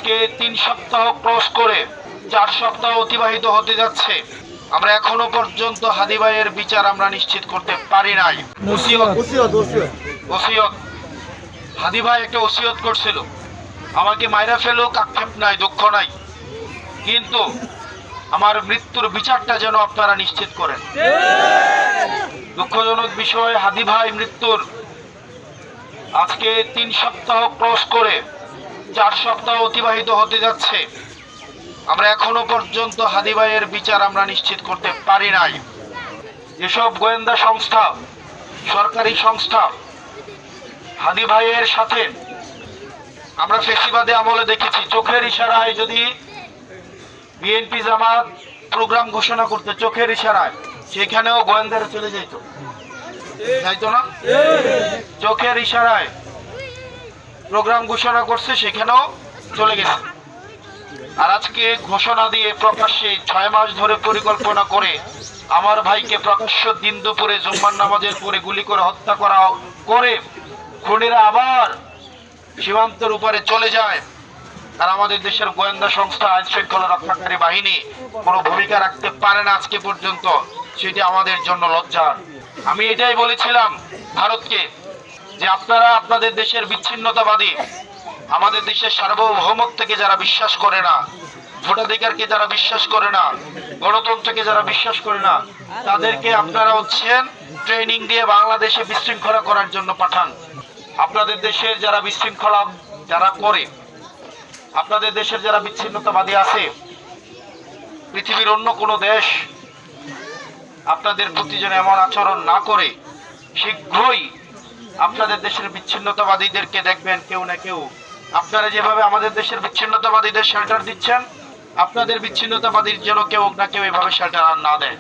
আজকে 3 সপ্তাহ ক্রস করে 4 সপ্তাহ অতিবাহিত হতে যাচ্ছে, আমরা এখনো পর্যন্ত হাদী ভাইয়ের বিচার আমরা নিশ্চিত করতে পারি নাই। ওসিয়ত হাদী ভাই একটা ওসিয়ত করছিল, আমাকে মাইরা ফেলুক, আক্ষেপ নাই, দুঃখ নাই, কিন্তু আমার মৃত্যুর বিচারটা যেন আপনারা নিশ্চিত করেন। দুঃখজনক বিষয়, হাদী ভাই মৃত্যুর আজকে 3 সপ্তাহ ক্রস করে 4 সপ্তাহ অতিবাহিত হতে যাচ্ছে, আমরা এখনো পর্যন্ত হাদী ভাইয়ের বিচার আমরা নিশ্চিত করতে পারি নাই। যেসব গোয়েন্দা সংস্থা, সরকারি সংস্থা হাদী ভাইয়ের সাথে, আমরা ফেসিবাদে আমলে দেখেছি, চোখের ইশারায় যদি বিএনপি জামাত প্রোগ্রাম ঘোষণা করতে, চোখের ইশারায় সেখানেও গোয়েন্দারা চলে যাইতো না? চোখের ইশারায় প্রোগ্রাম ঘোষণা করছে, সেখানেও চলে গেছে। আর আজকে ঘোষণা দিয়ে প্রকাশ্যে 6 মাস ধরে পরিকল্পনা করে আমার ভাইকে প্রকাশ্য দিন দুপুরে জুম্মার নামাজের পরে গুলি করে হত্যা করা করে খুনিরা আবার সীমান্তের উপরে চলে যায়। আর আমাদের দেশের গোয়েন্দা সংস্থা, আইন শৃঙ্খলা রক্ষাকারী বাহিনী কোনো ভূমিকা রাখতে পারে না আজকে পর্যন্ত, সেটি আমাদের জন্য লজ্জার। আমি এটাই বলেছিলাম ভারতকে, যে আপনারা আপনাদের দেশের বিচ্ছিন্নতাবাদী, আমাদের দেশের সার্বভৌমত্বকে যারা বিশ্বাস করে না, ভোটাধিকারকে যারা বিশ্বাস করে না, গণতন্ত্রকে যারা বিশ্বাস করে না, তাদেরকে আপনারা ট্রেনিং দিয়ে বাংলাদেশে বিশৃঙ্খলা করার জন্য পাঠান। আপনাদের দেশের যারা বিশৃঙ্খলা যারা করে, আপনাদের দেশের যারা বিচ্ছিন্নতাবাদী আছে, পৃথিবীর অন্য কোনো দেশ আপনাদের প্রতি যেন এমন আচরণ না করে, শীঘ্রই আপনাদের দেশের বিচ্ছিন্নতাবাদীদেরকে দেখবেন কেউ না কেউ, আপনারা যেভাবে আমাদের দেশের বিচ্ছিন্নতাবাদীদের শেল্টার দিচ্ছেন, আপনাদের বিচ্ছিন্নতাবাদীর যেন কেউ না কেউ এভাবে শেল্টার না দেয়।